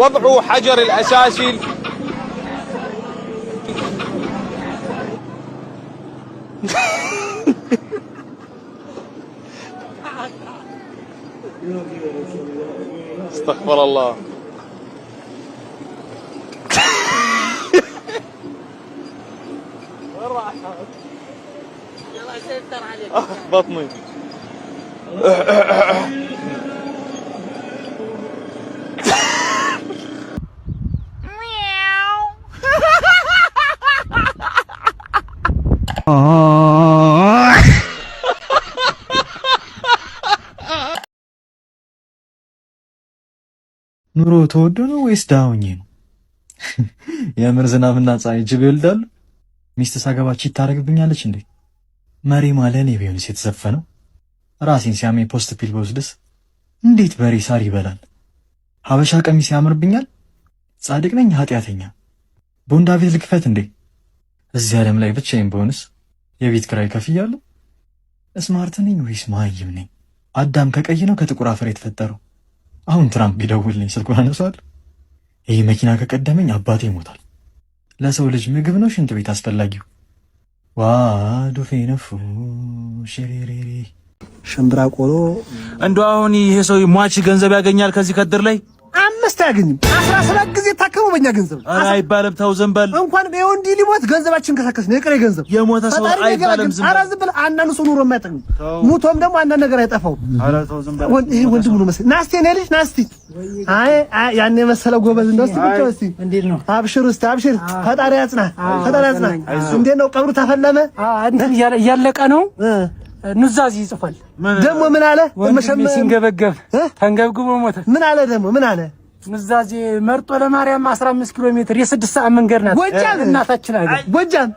وضع حجر الأساسي استغفر الله. بطني. ኑሮ ተወዶ ነው ወይስ ዳውኝ ነው? የምር ዝናብና ፀሐይ ጅብ ይወልዳሉ? ሚስት ሳገባች ይታረግብኛለች እንዴ? መሪ ማለኔ ቢሆንስ የተዘፈነው? ራሴን ሲያመኝ ፖስት ፒል በወስድስ እንዴት በሬ ሳር ይበላል? ሀበሻ ቀሚስ ያምርብኛል? ጻድቅ ነኝ ኃጢአተኛ? ቦንዳ ቤት ልክፈት እንዴ? እዚህ ዓለም ላይ ብቻዬን በሆንስ? የቤት ኪራይ ከፍያለሁ? ስማርት ነኝ ወይስ መሃይም ነኝ? አዳም ከቀይ ነው ከጥቁር አፈር የተፈጠረው? አሁን ትራምፕ ቢደውልልኝ ስልኩን አነሳለሁ? ይሄ መኪና ከቀደመኝ አባቴ ይሞታል። ለሰው ልጅ ምግብ ነው ሽንት ቤት አስፈላጊው? ዋ ዱፌ ነፉ ሽሪሪሪ ሽምብራ ቆሎ እንደው አሁን ይሄ ሰው ሟች ገንዘብ ያገኛል ከዚህ ከድር ላይ? 5 አያገኝም። 17 ጊዜ ታከመው በእኛ ገንዘብ። ኧረ አይባልም፣ ተው ዝም በል። እንኳን በወንዲ ሊሞት ገንዘባችን ከሰከስ ነው የቀረ ገንዘብ የሞተ ሰው አይባልም፣ ዝም በል። ኧረ ዝም በል። አንዳንዱ ሰው ኑሮ የማይጠቅም ሙቶም ደግሞ አንዳንድ ነገር አይጠፋው። ኧረ ተው ዝም በል። ይሄ ወንድሙ ነው መሰለኝ። ናስቲ እኔ ልጅ ናስቲ። አይ ያን የመሰለ ጎበዝ እንደው እስቲ ብቻ እስቲ እንዴት ነው? አብሽር እስቲ አብሽር። ፈጣሪ ያጽና፣ ፈጣሪ ያጽና። እንዴት ነው ቀብሩ ተፈለመ? እንትን እያለቀ ነው። ኑዛዜ ይጽፋል። ደግሞ ምን አለ? መሸመ ሲንገበገብ ተንገብግቦ ሞተ። ምን አለ ደግሞ ምን አለ? ኑዛዜ መርጦ ለማርያም 15 ኪሎ ሜትር የ6 ሰዓት መንገድ ናት። ጎጃም እናታችን አይደል? ጎጃም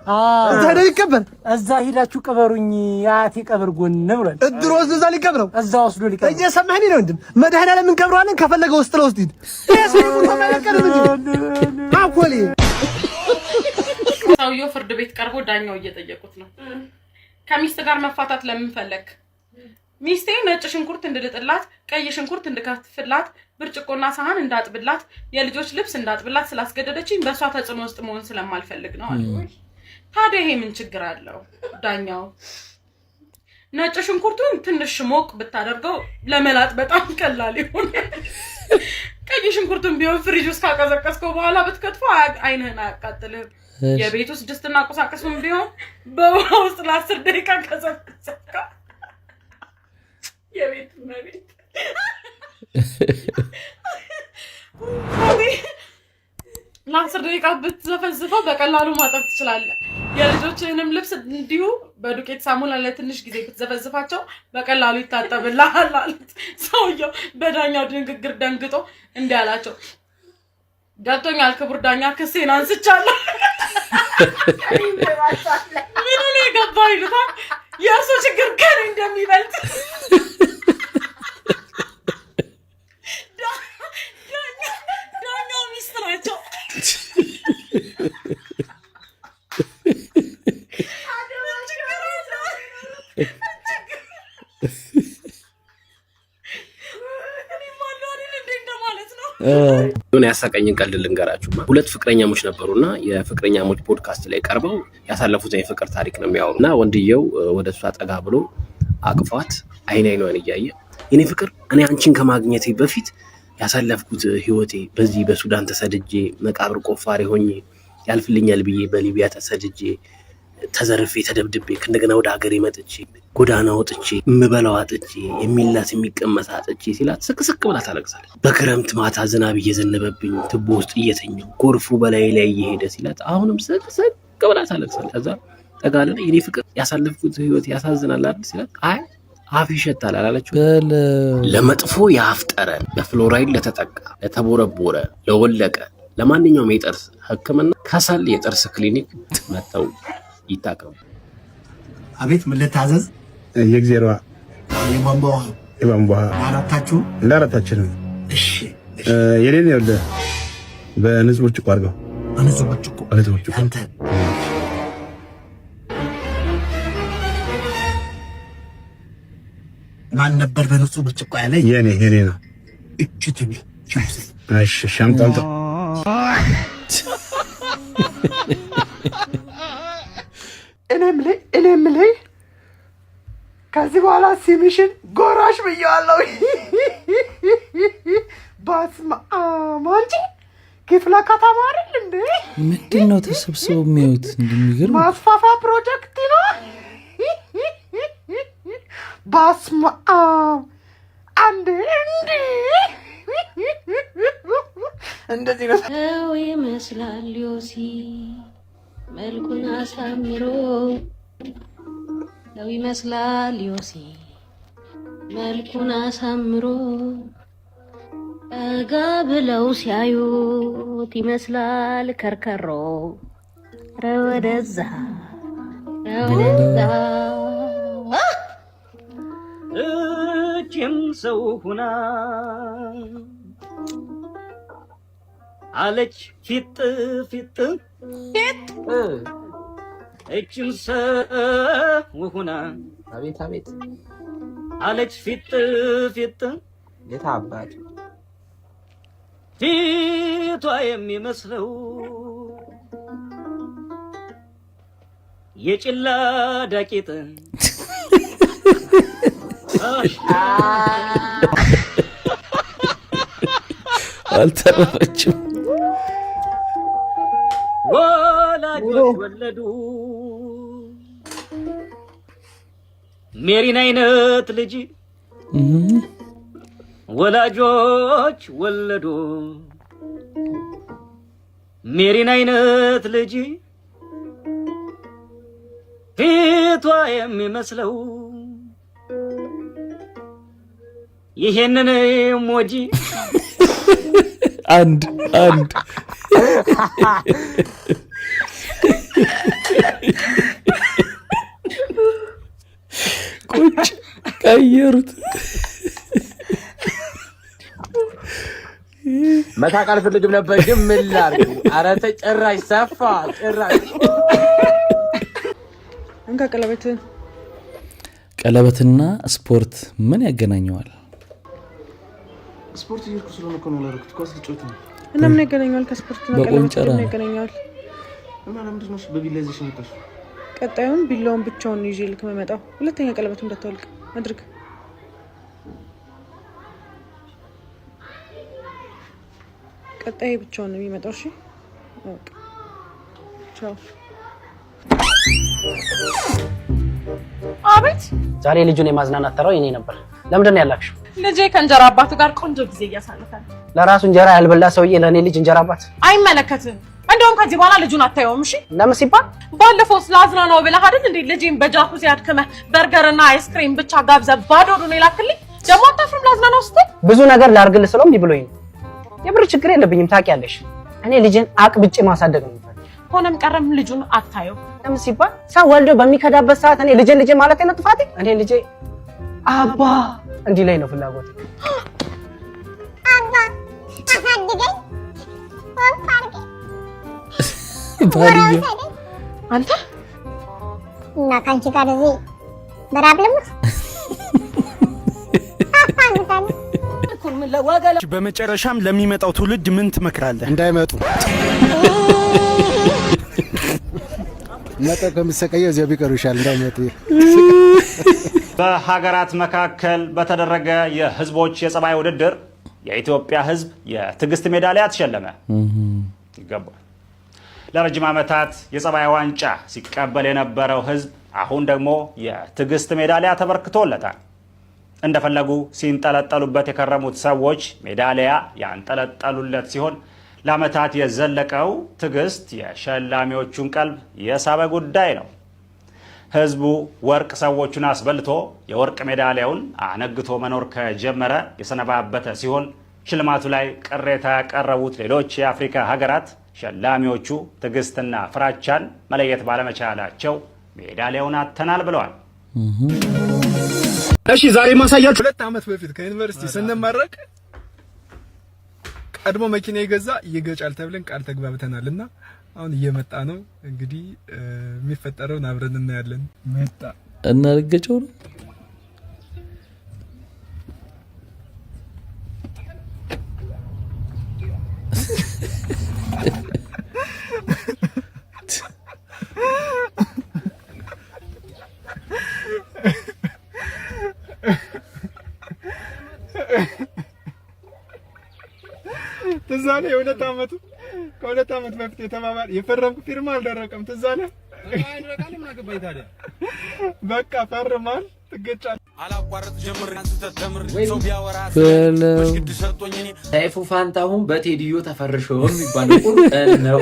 ታዲያ ይቀበር። እዛ ሂዳችሁ ቀበሩኝ ያቴ ቀብር ጎን ነው ብሏል። እድሮ እዛ ሊቀብረው እዛ ወስዶ ሊቀብረው እየሰማኸኝ ነው ወንድም? መድኃኒዓለም እንቀብረዋለን ከፈለገ ውስጥ ለውስጥ ሂድ። የሰው ተመለከተ እንጂ ማኮሊ ሰውየው ፍርድ ቤት ቀርቦ ዳኛው እየጠየቁት ነው። ከሚስት ጋር መፋታት ለምን ፈለክ? ሚስቴ ነጭ ሽንኩርት እንድልጥላት፣ ቀይ ሽንኩርት እንድከትፍላት፣ ብርጭቆና ሳህን እንዳጥብላት፣ የልጆች ልብስ እንዳጥብላት ስላስገደደችኝ በሷ ተጽዕኖ ውስጥ መሆን ስለማልፈልግ ነው አለ። ታዲያ ይሄ ምን ችግር አለው? ዳኛው ነጭ ሽንኩርቱን ትንሽ ሞቅ ብታደርገው ለመላጥ በጣም ቀላል ይሆናል። ቀይ ሽንኩርቱን ቢሆን ፍሪጅ ውስጥ ካቀዘቀዝከው በኋላ ብትከትፈው አይንህን አያቃጥልህም። የቤት ውስጥ ድስትና ቁሳቁስም ቢሆን በውሃ ውስጥ ለ10 ደቂቃ ከዘፈዘፍከው የቤት መቤት ለ10 ደቂቃ ብትዘፈዝፈው በቀላሉ ማጠብ ትችላለህ። የልጆችህንም ልብስ እንዲሁ በዱቄት ሳሙና ለትንሽ ጊዜ ብትዘፈዝፋቸው በቀላሉ ይታጠብልሃል አሉት። ሰውየው በዳኛው ንግግር ደንግጦ እንዲህ አላቸው፣ ገብቶኛል ክቡር ዳኛ፣ ክሴን አንስቻለሁ። ምን ነው የገባው ይሉታል። የእሱ ችግር ከኔ እንደሚበልጥ ዳኛው ሚስት ናቸው። ሆነ ያሳቀኝን ቀልድ ልንገራችሁ። ሁለት ፍቅረኛሞች ነበሩና የፍቅረኛሞች ፖድካስት ላይ ቀርበው ያሳለፉትን የፍቅር ታሪክ ነው የሚያወሩና ወንድየው ወደ እሷ ጠጋ ብሎ አቅፏት አይን አይኗን እያየ የኔ ፍቅር እኔ አንቺን ከማግኘቴ በፊት ያሳለፍኩት ህይወቴ በዚህ በሱዳን ተሰድጄ መቃብር ቆፋሪ ሆኜ ያልፍልኛል ብዬ በሊቢያ ተሰድጄ ተዘርፌ ተደብድቤ እንደገና ወደ ሀገሬ መጥቼ ጎዳና ወጥቼ እምበላው አጥቼ የሚላስ የሚቀመስ አጥቼ ሲላት ስቅስቅ ብላ ታለቅሳለች። በክረምት ማታ ዝናብ እየዘነበብኝ ትቦ ውስጥ እየተኛው ጎርፉ በላይ ላይ እየሄደ ሲላት አሁንም ስቅስቅ ብላ ታለቅሳለች። ከዛ ጠጋለና የኔ ፍቅር ያሳለፍኩት ህይወት ያሳዝናል አይደል ሲላት አይ አፍ ይሸታል አላለችው። ለመጥፎ የአፍ ጠረን፣ ለፍሎራይድ ለተጠቃ፣ ለተቦረቦረ፣ ለወለቀ ለማንኛውም የጥርስ ህክምና ከሰል የጥርስ ክሊኒክ መጥተው ይታከሙ። አቤት ምን ልታዘዝ? የእግዚአብሔር የቧንቧ አራታችሁ ለአራታችንም። እሺ የኔን ያለ በንጹህ ብርጭቆ አድርገው። በንጹህ ብርጭቆ አንተ ማን ነበር በንጹህ ብርጭቆ ያለ? የኔ ነው። እቺ ትቢ እሺ ሻምጣንተ እኔም ላይ ከዚህ በኋላ ሲሚሽን ጎራሽ ብየዋለሁ። በስመ አብ አንቺ ክፍለ ከተማ አይደል እንዴ? ምንድነው ተሰብስበው የሚያዩት? እንደሚገርም ማስፋፋ ፕሮጀክት ነው። በስመ አብ አንዴ እንደዚህ ነው ይመስላል ዮሲ መልኩን አሳምሮ ነው ይመስላል ዮሲ መልኩን አሳምሮ ጠጋ ብለው ሲያዩት ይመስላል ከርከሮ ረወደዛ እጅም ሰው ሁና አለች ፊት ፊት እጅም ሰው ሁና አቤት አቤት አለች ፊት ፊት የታባጭ ፊቷ የሚመስለው የጭላዳ ቂጥ አልተረፈችም። ወላጆች ወለዱ ሜሪን አይነት ልጅ ወላጆች ወለዱ ሜሪን አይነት ልጅ ፊቷ የሚመስለው ይሄንን ሞጂ አንድ ቁጭ ቀየሩት። መታቅ አልፈልግም ነበር ግን ምን ላድርግ? ኧረ ተጨራሽ ሰፋ ጭራሽ እንካ ቀለበትና ስፖርት ምን ያገናኘዋል? ስፖርት እየሄድኩ ስለሆነ እኮ ነው ያደረኩት። ኳስ ልጫወት ነው እና ምን ያገናኘዋል ከስፖርትና ቀለበት? ምን ያገናኘዋል? እና ለምንድን ነው በቢላ ይዘሽ መጣሽ? ቀጣዩን ቢላውን ብቻውን ይዤ ልክ መመጣው። ሁለተኛ ቀለበቱ እንዳታወልቅ አድርግ። ቀጣይ ብቻውን ነው የሚመጣው። እሺ ኦኬ ቻው። አቤት ዛሬ ልጁን የማዝናናት ተራው የኔ ነበር። ለምንድን ነው ያላክሽው? ልጄ ከእንጀራ አባቱ ጋር ቆንጆ ጊዜ እያሳለፈ ነው። ለራሱ እንጀራ ያልበላ ሰውዬ ለኔ ልጅ እንጀራ አባት አይመለከትም። እንደውም ከዚህ በኋላ ልጁን አታየውም። እሺ ለምን ሲባል? ባለፈው ስላዝናናው ብለህ አይደል እንዴ ልጄን በጃኩዚ አድክመህ በርገርና አይስክሪም ብቻ ጋብዘህ ባዶ ነው የላክልኝ። ደግሞ አታፍርም? ላዝናናው ስትል ብዙ ነገር ላርግልህ ስለው እምቢ ብሎኝ ነው። የብር ችግር የለብኝም ታውቂያለሽ። እኔ ልጄን አቅብጬ ማሳደግ ነው የምፈልገው። ሆነም ቀረም ልጁን አታየው። ለምን ሲባል? ሰው ወልዶ በሚከዳበት ሰዓት እኔ ልጄ ማለት ነው ጥፋቴ? እኔ ልጄ አባ እንዲህ ላይ ነው ፍላጎት። አባ አሳድገኝ ባልየ አንተ እና ካንቺ ጋር እዚህ በራብለምስ በመጨረሻም ለሚመጣው ትውልድ ምን ትመክራለህ? እንዳይመጡ መጣ ከምሰቀየው እዚያው ቢቀሩ ይሻል እንዳይመጡ። በሀገራት መካከል በተደረገ የህዝቦች የጸባይ ውድድር የኢትዮጵያ ህዝብ የትዕግስት ሜዳሊያ ተሸለመ። ይገባል። ለረጅም ዓመታት የጸባይ ዋንጫ ሲቀበል የነበረው ህዝብ አሁን ደግሞ የትዕግስት ሜዳሊያ ተበርክቶለታል። እንደፈለጉ ሲንጠለጠሉበት የከረሙት ሰዎች ሜዳሊያ ያንጠለጠሉለት ሲሆን ለዓመታት የዘለቀው ትዕግስት የሸላሚዎቹን ቀልብ የሳበ ጉዳይ ነው። ህዝቡ ወርቅ ሰዎቹን አስበልቶ የወርቅ ሜዳሊያውን አነግቶ መኖር ከጀመረ የሰነባበተ ሲሆን ሽልማቱ ላይ ቅሬታ ያቀረቡት ሌሎች የአፍሪካ ሀገራት ሸላሚዎቹ ትዕግስትና ፍራቻን መለየት ባለመቻላቸው ሜዳሊያውን አጥተናል ብለዋል። እሺ ዛሬ ማሳያችሁ 2 ዓመት በፊት ከዩኒቨርሲቲ ስንመረቅ ቀድሞ መኪና ይገዛ ይገጫል ተብለን ቃል ተግባብተናልና አሁን እየመጣ ነው። እንግዲህ የሚፈጠረውን አብረን እናያለን። መጣ እና ረገጨው ነው አለ የሁለት ዓመቱ ከሁለት ዓመት በፊት የተባባል የፈረምኩ ፊርማ አልደረቀም። ትዝ አለ አይደረቃል ምን አገባኝ ታዲያ በቃ ፈርማል ትገጫለህ አላቋረጥ ጀምር አንተ ተምር ሰው ቢያወራ ወሽድ ሰርቶኝ እኔ ሰይፉ ፋንታሁን በቴዲዮ ተፈርሾ የሚባለው ቁርጥ ነው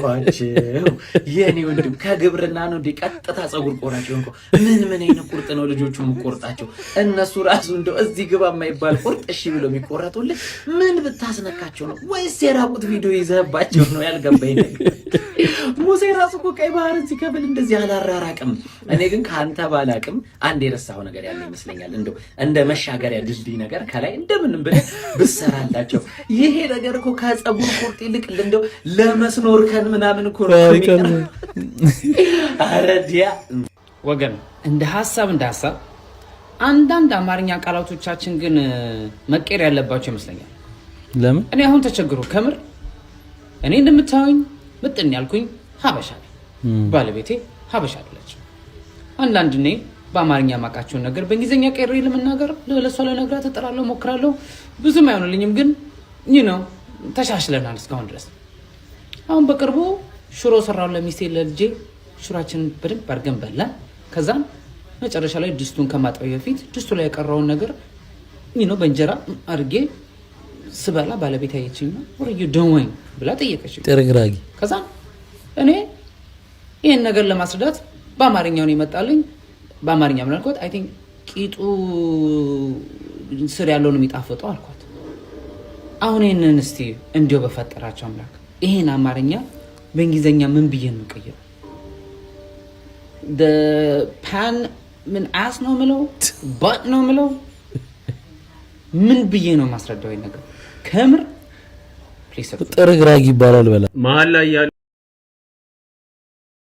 የኔ ወንድም ከግብርና ነው ቀጥታ ጸጉር ቆራጭ እንኮ ምን አይነት ቁርጥ ነው ልጆቹ የሚቆርጣቸው እነሱ ራሱ እንደው እዚህ ግባ የማይባል ቁርጥ እሺ ብሎ የሚቆረጡልህ ምን ብታስነካቸው ነው ወይስ የራቁት ቪዲዮ ይዘህባቸው ነው ያልገባኝ ነገር ሙሴ ራሱ እኮ ቀይ ባህርን ሲከፍል እንደዚህ አላራራቅም እኔ ግን ካንተ ባላቅም አንድ የረሳው ነገር ያለ ይመስለኛል እንደው እንደ መሻገሪያ ድልድይ ነገር ከላይ እንደምንም ብለህ ብሰራላቸው ይሄ ነገር እኮ ከጸጉር ቁርጥ ይልቅ እንደው ለመስኖር ከን ምናምን እኮ ነው አረዲያ ወገን እንደ ሐሳብ አንዳንድ አማርኛ ቃላቶቻችን ግን መቀየር ያለባቸው ይመስለኛል ለምን እኔ አሁን ተቸግሮ ከምር እኔ እንደምታዩኝ ምጥን ያልኩኝ ሀበሻ ባለቤቴ ሀበሻ አይደለች አንዳንድ እኔ በአማርኛ ማቃቸውን ነገር በእንግሊዘኛ ቀይሬ ለመናገር ለሷ ለነግራት እጥራለሁ ሞክራለሁ ብዙም አይሆንልኝም ግን ተሻሽለናል እስካሁን ድረስ አሁን በቅርቡ ሽሮ ሰራው ለሚስቴ ለልጄ ሽራችንን በደንብ አድርገን በላን ከዛም መጨረሻ ላይ ድስቱን ከማጠብ በፊት ድስቱ ላይ የቀረውን ነገር በእንጀራ አድርጌ ስበላ ባለቤት አየችኝና ወርዩ ደወኝ ብላ ጠየቀችኝ ጥርግራጊ ከዛ እኔ ይሄን ነገር ለማስረዳት በአማርኛው ነው የመጣልኝ በአማርኛ ምን አልኳት አይ ቲንክ ቂጡ ስር ያለው ነው የሚጣፍጠው አልኳት አሁን ይሄንን እስቲ እንዲው በፈጠራቸው አምላክ ይሄን አማርኛ በእንግሊዘኛ ምን ብዬ ነው ቀየው the pan ምን አስ ነው ምለው but ነው ምለው ምን ብዬ ነው ማስረዳው ነገር ከምር ፕሊስ ጥርግራጊ ይባላል በላ መሀል ላይ